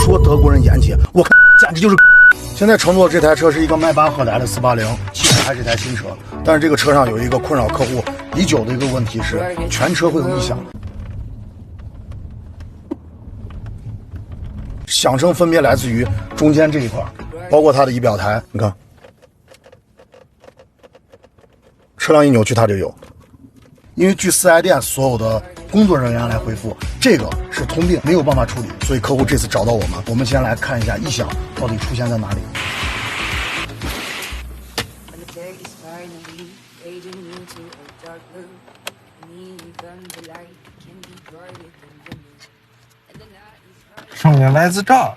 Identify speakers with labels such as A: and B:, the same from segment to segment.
A: 说德国人严谨，我看简直就是。现在乘坐这台车是一个迈巴赫的 L480，其实还是一台新车，但是这个车上有一个困扰客户已久的一个问题是，全车会有异响，响声分别来自于中间这一块，包括它的仪表台，你看，车辆一扭曲它就有。因为据四 S 店所有的工作人员来回复，这个是通病，没有办法处理，所以客户这次找到我们。我们先来看一下异响到底出现在哪里。
B: 声音来自这儿。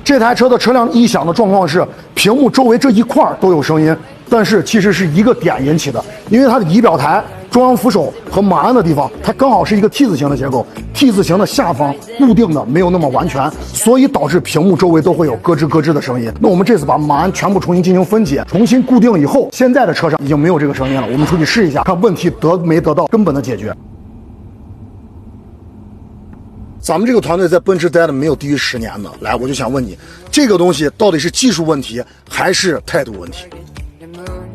A: 这台车的车辆异响的状况是，屏幕周围这一块都有声音，但是其实是一个点引起的，因为它的仪表台、中央扶手和马鞍的地方，它刚好是一个 T 字形的结构 ，T 字形的下方固定的没有那么完全，所以导致屏幕周围都会有咯吱咯吱的声音。那我们这次把马鞍全部重新进行分解，重新固定以后，现在的车上已经没有这个声音了。我们出去试一下，看问题得没得到根本的解决。咱们这个团队在奔驰待的没有低于10年的，来，我就想问你，这个东西到底是技术问题还是态度问题？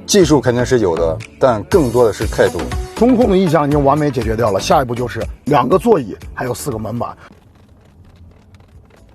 C: 技术肯定是有的，但更多的是态度。
A: 中控的异响已经完美解决掉了，下一步就是2个座椅，还有4个门板。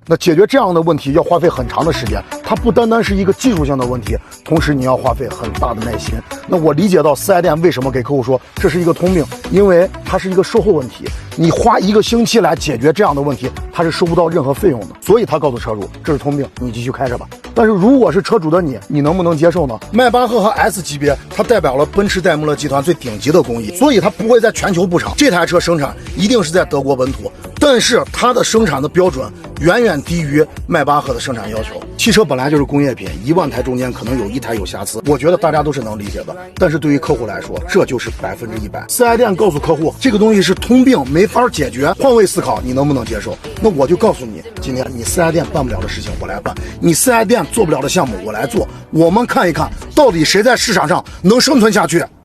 A: 那解决这样的问题要花费很长的时间，它不单单是一个技术性的问题，同时你要花费很大的耐心。那我理解到4S店为什么给客户说这是一个通病，因为它是一个售后问题，你花1个星期来解决这样的问题，它是收不到任何费用的，所以他告诉车主这是通病，你继续开着吧。但是如果是车主的你能不能接受呢？迈巴赫和 S 级别，它代表了奔驰戴姆勒集团最顶级的工艺，所以它不会在全球布厂，这台车生产一定是在德国本土，但是它的生产的标准远远低于迈巴赫的生产要求。汽车本来就是工业品，1万台中间可能有1台有瑕疵，我觉得大家都是能理解的。但是对于客户来说，这就是100%。4S店告诉客户这个东西是通病，没法解决，换位思考，你能不能接受？那我就告诉你，今天你4S店办不了的事情我来办，你4S店做不了的项目我来做，我们看一看到底谁在市场上能生存下去。